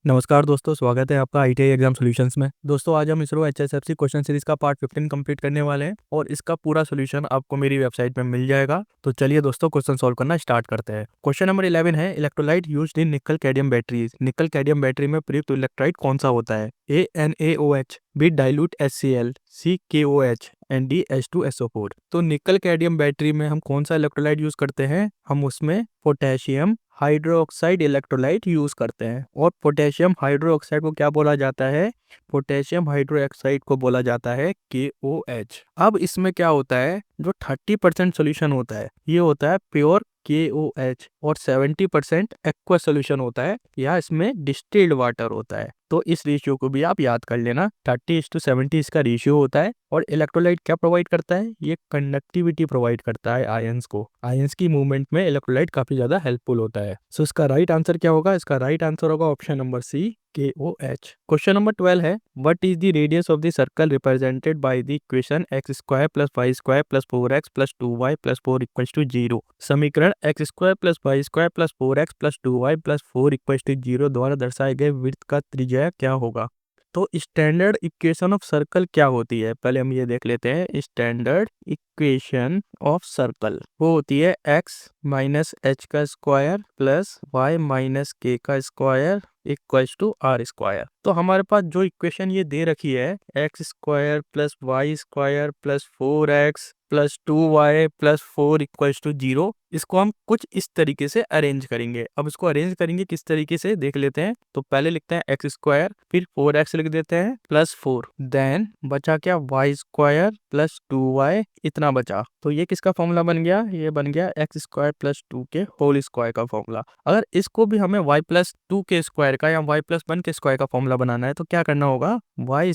नमस्कार दोस्तों, स्वागत है आपका आईटीआई एग्जाम सॉल्यूशंस में। दोस्तों आज हम इसरो एचएसएफसी क्वेश्चन सीरीज का पार्ट 15 कंप्लीट करने वाले हैं और इसका पूरा सॉल्यूशन आपको मेरी वेबसाइट में मिल जाएगा। तो चलिए दोस्तों क्वेश्चन सॉल्व करना स्टार्ट करते हैं। क्वेश्चन नंबर 11 है, electrolyte used in nickel cadmium batteries. Nickel cadmium battery में प्रयुक्त इलेक्ट्रोलाइट कौन सा होता है? A NaOH, B dilute HCl, C KOH and D H2SO4। तो निकल कैडमियम बैटरी में हम कौन सा इलेक्ट्रोलाइट यूज करते हैं? हम उसमें पोटेशियम हाइड्रोक्साइड इलेक्ट्रोलाइट यूज करते हैं। और पोटेशियम हाइड्रोक्साइड को क्या बोला जाता है? पोटेशियम हाइड्रोक्साइड को बोला जाता है KOH। अब इसमें क्या होता है, जो 30% सोल्यूशन होता है ये होता है प्योर KOH और 70% एक्वा सोल्यूशन होता है या इसमें डिस्टिल्ड वाटर होता है। तो इस रेशियो को भी आप याद कर लेना, 30:70 इसका रेशियो होता है। और इलेक्ट्रोलाइट क्या प्रोवाइड करता है? ये कंडक्टिविटी प्रोवाइड करता है आयंस को। आयंस की मूवमेंट में इलेक्ट्रोलाइट काफी ज्यादा हेल्पफुल होता है। सो इसका राइट आंसर क्या होगा? इसका राइट आंसर होगा option number C, KOH। Question number 12 है, what is the radius of the circle represented by the equation x² + y² + 4x + 2y + 4 = 0। समीकरण x² + y² + 4x + 2y + 4 = 0 द्वारा दर्शाए गए वृत्त का त्रिज्या क्या होगा? तो स्टैंडर्ड इक्वेशन ऑफ सर्कल क्या होती है, पहले हम ये देख लेते हैं। स्टैंडर्ड इक्वेशन ऑफ सर्कल वो होती है x - h² + y - k² = r²। तो हमारे पास जो इक्वेशन ये दे रखी है x² + y² + 4x + 2y + 4 = 0, इसको हम कुछ इस तरीके से अरेंज करेंगे। अब इसको अरेंज करेंगे किस तरीके से देख लेते हैं। तो पहले लिखते हैं x², फिर 4x लिख देते हैं +4, देन बचा क्या? y² + 2y, इतना बचा। तो ये किसका फॉर्मूला बन गया? ये बन गया x² + 2 के होल स्क्वायर का फॉर्मूला। अगर इसको भी हमें y + 2 के स्क्वायर का या y + 1 के स्क्वायर का फॉर्मूला बनाना है तो क्या करना होगा? y²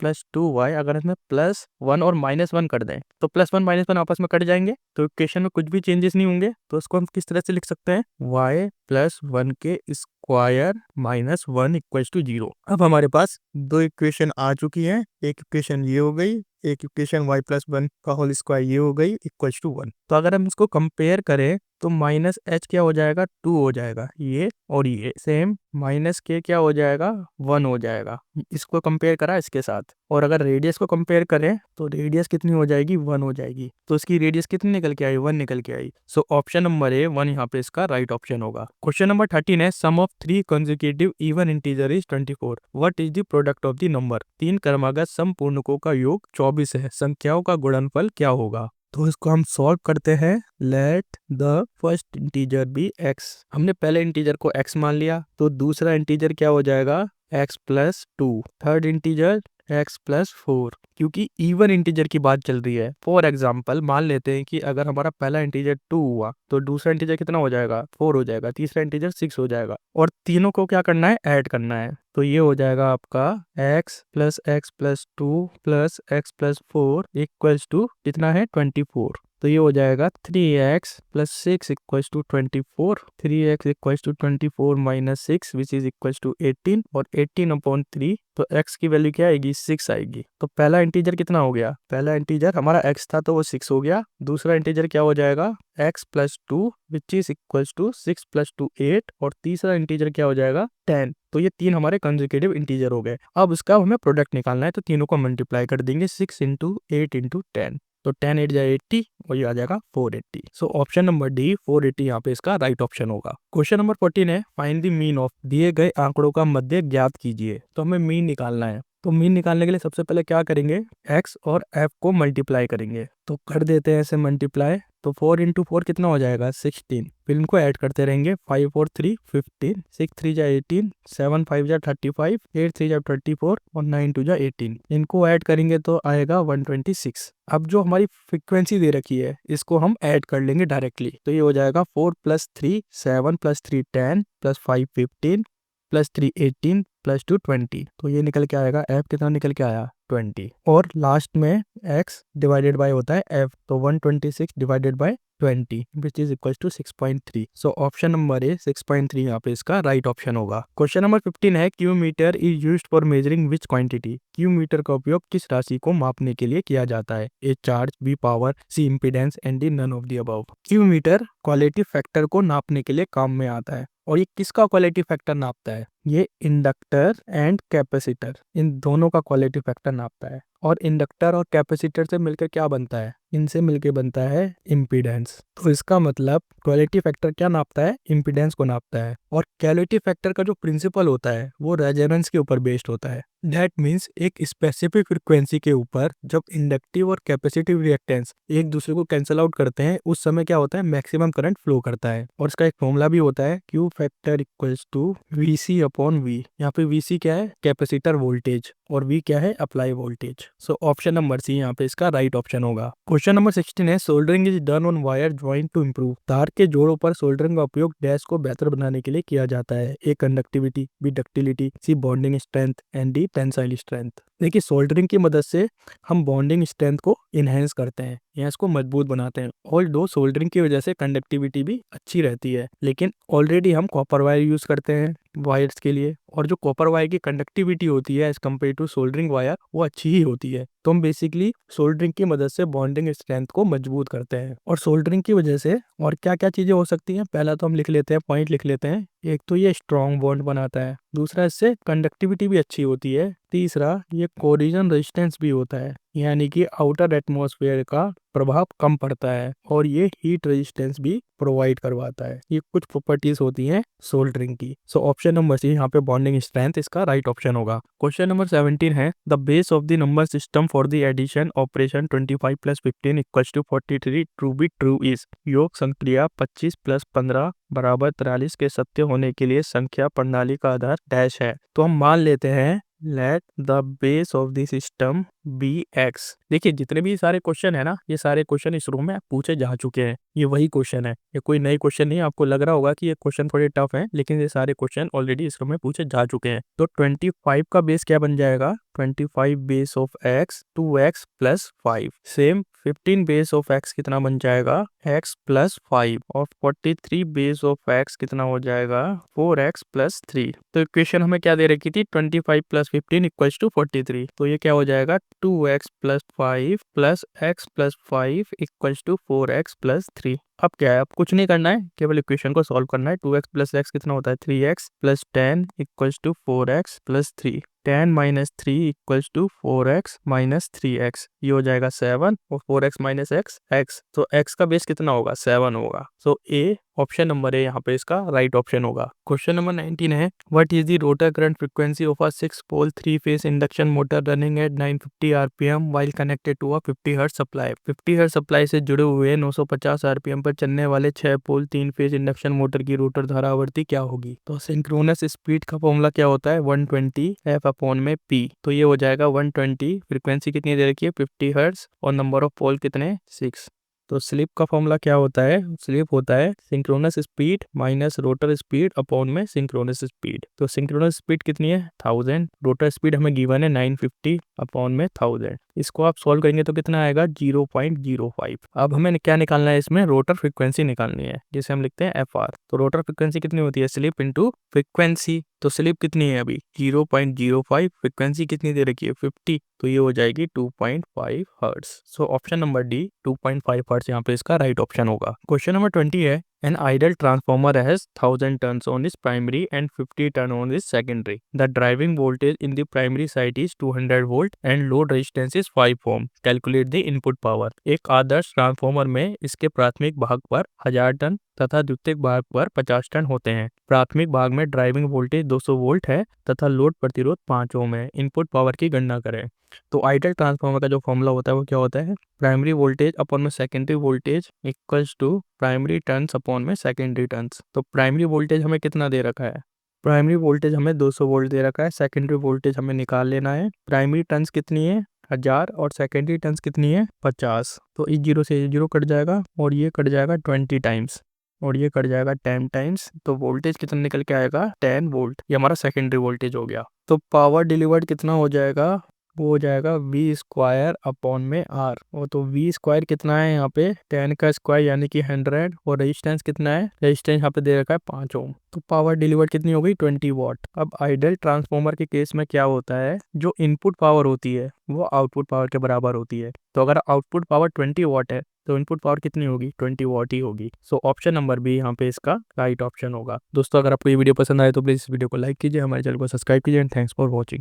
+ 2y, अगर इसमें +1 और -1 कर दें तो +1 -1 आपस में कट जाएंगे, तो इक्वेशन में कुछ भी चेंजेस नहीं होंगे। तो इसको हम किस तरह से लिख सकते हैं? y + 1 के स्क्वायर - 1 = 0। अब हमारे पास दो इक्वेशन आ चुकी है, एक इक्वेशन ये हो गई, एक इक्वेशन y + 1 का होल स्क्वायर ये हो गई =1। तो अगर हम इसको कंपेयर करें तो -h क्या हो जाएगा? 2 हो जाएगा, ये और ये सेम। -k क्या हो जाएगा? 1 हो जाएगा। इसको कंपेयर करा इसके साथ। और अगर रेडियस को कंपेयर करें तो रेडियस कितनी हो जाएगी? 1 हो जाएगी। तो इसकी रेडियस कितनी निकल के आई? 1 निकल के आई। सो ऑप्शन नंबर ए 1 यहाँ पे इसका राइट ऑप्शन होगा। क्वेश्चन नंबर 13 है, sum of 3 consecutive even integer is 24। What is the product of the number? 3 क्रमागत सम पूर्णकों का योग 24 है, संख्याओं का गुणनफल क्या होगा? तो इसको हम सॉल्व करते हैं। Let the first integer be x। हमने पहले इंटीजर को x मान लिया, तो दूसरा इंटीजर क्या हो जाएगा? x + 2। थर्ड इंटीजर x + 4, क्योंकि इवन इंटीजर की बात चल रही है। फॉर एग्जाम्पल मान लेते हैं कि अगर हमारा पहला इंटीजर 2 हुआ तो दूसरा इंटीजर कितना हो जाएगा? 4 हो जाएगा, तीसरा इंटीजर 6 हो जाएगा, और तीनों को क्या करना है? ऐड करना है। तो ये हो जाएगा आपका x + x + 2 + x + 4 = कितना है? 24। तो ये हो जाएगा 3x + 6 = 24। 3x = 24 - 6 which is equal to 18, और 18/3, तो x की वैल्यू क्या आएगी? 6 आएगी। तो पहला इंटीजर कितना हो गया? पहला इंटीजर हमारा x था तो वो 6 हो गया। दूसरा इंटीजर क्या हो जाएगा? x + 2 which is equal to 6 + 2 8, और तीसरा इंटीजर क्या हो जाएगा? 10। तो ये तीन हमारे कंसेक्यूटिव इंटीजर हो गए। अब इसका हमें प्रोडक्ट निकालना है, तो तीनों को मल्टीप्लाई कर देंगे, 6 × 8 × 10, तो 10 8 जा 80, और ये आ जाएगा 480। सो ऑप्शन नंबर डी 480 यहाँ पे इसका राइट ऑप्शन होगा। क्वेश्चन नंबर 14 है, फाइंड द मीन ऑफ दिए गए आंकड़ों का मध्य ज्ञात कीजिए। तो हमें मीन निकालना है। तो मीन निकालने के लिए सबसे पहले क्या करेंगे? x और f को मल्टीप्लाई करेंगे। तो कर देते हैं ऐसे मल्टीप्लाई। तो 4 × 4 कितना हो जाएगा? 16। फिर इनको ऐड करते रहेंगे, 5 और 3 15, 6 3 जा 18, 7 5 जा 35, 8 3 जा 24, और 9 2 जा 18। इनको ऐड करेंगे तो आएगा 126। अब जो हमारी फ्रीक्वेंसी दे रखी है इसको हम ऐड कर लेंगे डायरेक्टली। तो ये हो जाएगा 4 + 3 7 + 3 10 + 5 15 + 3 18 + 2 20। तो ये निकल के आएगा, f कितना निकल के आया? 20। और लास्ट में x डिवाइडेड बाय होता है f, तो 126 divided by 20 which is equal to 6.3। So option number A 6.3 यहाँ पे इसका राइट ऑप्शन होगा। क्वेश्चन नंबर 15 है, Q meter is used for measuring which quantity. Q meter का उपयोग किस राशि को मापने के लिए किया जाता है? A charge, B power, C impedance, and D none of the above. Q meter quality factor को नापने के लिए काम में आता है। और ये किसका क्वालिटी फैक्टर नापता है? ये इंडक्टर एंड कैपेसिटर इन दोनों का क्वालिटी फैक्टर नापता है। और इंडक्टर और कैपेसिटर से मिलकर क्या बनता है? इनसे मिलकर बनता है इम्पीडेंस। तो इसका मतलब क्वालिटी फैक्टर क्या नापता है? इम्पीडेंस को नापता है। और क्वालिटी फैक्टर का जो प्रिंसिपल होता है वो रेजोनेंस के ऊपर बेस्ड होता है। दैट मीन्स एक स्पेसिफिक फ्रिक्वेंसी के ऊपर जब इंडक्टिव और कैपेसिटिव रिएक्टेंस एक दूसरे को कैंसिल आउट करते हैं उस समय क्या होता है? मैक्सिमम करंट फ्लो करता है। और इसका एक फॉर्मूला भी होता है, Q factor equals to VC upon V. यहाँ पे वीसी क्या है? कैपेसिटर वोल्टेज, और वी क्या है? Apply voltage. So option number C यहाँ पे इसका राइट ऑप्शन होगा। क्वेश्चन नंबर 16 है, soldering is done on wire joint to improve. तार के जोड़ों पर सोल्डरिंग का उपयोग डैश को बेहतर बनाने के लिए किया जाता है। A conductivity, B ductility, C bonding strength and D tensile strength. देखिए, सोल्डरिंग की मदद से हम बॉन्डिंग स्ट्रेंथ को इनहेंस करते हैं या इसको मजबूत बनाते हैं। और दो सोल्डरिंग की वजह से कंडक्टिविटी भी अच्छी रहती है। लेकिन ऑलरेडी हम कॉपर वायर यूज करते हैं वायर्स के लिए, और जो कॉपर वायर की कंडक्टिविटी होती है as compare to soldering wire वो अच्छी ही होती है। तो हम बेसिकली सोल्डरिंग की मदद से बॉन्डिंग स्ट्रेंथ को मजबूत करते हैं। और सोल्डरिंग की वजह से और क्या क्या चीजें हो सकती हैं, पहला तो हम लिख लेते हैं, पॉइंट लिख लेते हैं। एक तो ये स्ट्रॉन्ग बॉन्ड बनाता है, दूसरा इससे कंडक्टिविटी भी अच्छी होती है, तीसरा ये कोरिजन रेजिस्टेंस भी होता है, यानी कि आउटर एटमॉस्फेयर का प्रभाव कम पड़ता है, और ये हीट रेजिस्टेंस भी प्रोवाइड करवाता है। ये कुछ प्रॉपर्टीज होती हैं सोल्डरिंग की। सो ऑप्शन नंबर सी यहाँ पे बॉन्डिंग स्ट्रेंथ इसका राइट ऑप्शन होगा। क्वेश्चन नंबर 17 है, the base of the number system for the addition operation 25 + 15 = 43 true be true is. योग संक्रिया 25 + 15 = 43 के सत्य होने के लिए संख्या प्रणाली का आधार डैश है। तो हम मान लेते हैं let the base of the system be X. देखिए, जितने भी सारे क्वेश्चन है ना, ये सारे क्वेश्चन इस रूम में पूछे जा चुके हैं। ये वही क्वेश्चन है, ये कोई नए क्वेश्चन नहीं। आपको लग रहा होगा कि ये क्वेश्चन थोड़े टफ हैं, लेकिन ये सारे क्वेश्चन ऑलरेडी इस रूम में पूछे जा चुके हैं। तो 25 का बेस क्या बन जाएगा? 25 base of x 2x + 5। Same 15 base of x कितना बन जाएगा? x + 5। और 43 बेस ऑफ x कितना हो जाएगा? 4x + 3। तो इक्वेशन हमें क्या दे रखी थी? 25 + 15 = 43। तो ये क्या हो जाएगा? 2x + 5 + x + 5 = 4x + 3। अब क्या है? अब कुछ नहीं करना है, केवल इक्वेशन को सॉल्व करना है। 2x + x कितना होता है? 3x + 10 = 4x + 3। 10 - 3 = 4x - 3x। ये हो जाएगा 7, और 4x - x x। तो x का बेस कितना होगा? 7 होगा। सो ए ऑप्शन नंबर ए यहाँ पे इसका राइट ऑप्शन होगा। क्वेश्चन नंबर 19 है, what is the rotor current frequency of a 6 pole 3 phase induction motor running at 950 RPM while connected to a 50 hertz supply. 50 hertz supply से जुड़े हुए 950 आरपीएम पर चलने वाले 6 पोल 3 फेज इंडक्शन मोटर की rotor धारा आवृत्ति क्या होगी? तो सिंक्रोनस स्पीड का फॉर्मूला क्या होता है? 120 F/P। तो ये हो जाएगा 120। फ्रीक्वेंसी कितनी दे रखी है? 50 हर्ट्ज, और नंबर ऑफ पोल कितने? 6। तो स्लिप का फॉर्मूला क्या होता है? स्लिप होता है synchronous speed minus rotor speed upon में सिंक्रोनस स्पीड। तो सिंक्रोनस स्पीड कितनी है? 1000। रोटर स्पीड हमें गिवन है 950 अपॉन में 1000। इसको आप सॉल्व करेंगे तो कितना आएगा? 0.05। अब हमें क्या निकालना है? इसमें रोटर फ्रीक्वेंसी निकालनी है, जिसे हम लिखते हैं FR। तो रोटर फ्रीक्वेंसी कितनी होती है? Slip into frequency. तो स्लिप कितनी है अभी? 0.05। फ्रीक्वेंसी कितनी दे रखी है? 50। तो ये हो जाएगी 2.5 हर्ट्ज। सो ऑप्शन नंबर डी 2.5 हर्ट्ज यहाँ पे इसका राइट ऑप्शन होगा। क्वेश्चन नंबर 20 है, an ideal transformer has 1000 turns on its primary and 50 turn on its secondary. The driving voltage in the primary side is 200 volt and load resistance is 5 ohm. Calculate the input power. एक आदर्श transformer में इसके प्राथमिक भाग पर 1000 ton तथा द्वितीयक भाग पर 50 टन होते हैं। प्राथमिक भाग में ड्राइविंग वोल्टेज 200 वोल्ट है तथा लोड प्रतिरोध 5 ओम है। इनपुट पावर की गणना करें। तो आइडियल ट्रांसफार्मर का जो फॉर्मूला होता है वो क्या होता है? प्राइमरी वोल्टेज अपॉन में secondary voltage equals to primary turns upon में सेकेंडरी टर्न्स। तो प्राइमरी वोल्टेज हमें कितना दे रखा है? प्राइमरी वोल्टेज हमें 200 वोल्ट दे रखा है। सेकेंडरी वोल्टेज हमें निकाल लेना है। प्राइमरी टर्न्स कितनी है? 1000, और सेकेंडरी टर्न्स कितनी है? 50। तो इस जीरो से ये जीरो कट जाएगा, और ये कट जाएगा 20 टाइम्स, और ये कट जाएगा 10 टाइम्स। तो वोल्टेज कितना निकल के आएगा? 10 वोल्ट। ये हमारा सेकेंडरी वोल्टेज हो गया। तो पावर डिलीवर्ड कितना हो जाएगा? वो हो जाएगा V² अपॉन में R। और तो V² कितना है यहाँ पे? 10 का स्क्वायर यानी कि 100। और रेजिस्टेंस कितना है? रेजिस्टेंस यहाँ पे दे रखा है 5 ओम। तो पावर डिलीवर्ड कितनी हो गई? 20 वाट। अब आइडियल ट्रांसफॉर्मर के केस में क्या होता है? जो इनपुट पावर होती है वो आउटपुट पावर के बराबर होती है। तो अगर आउटपुट पावर 20 वाट है तो इनपुट पावर कितनी होगी, 20 वॉट ही होगी। सो ऑप्शन नंबर बी यहाँ पे इसका राइट ऑप्शन होगा। दोस्तों अगर आपको ये वीडियो पसंद आए तो प्लीज़ इस वीडियो को लाइक कीजिए, हमारे चैनल को सब्सक्राइब कीजिए एंड थैंक्स फॉर वॉचिंग।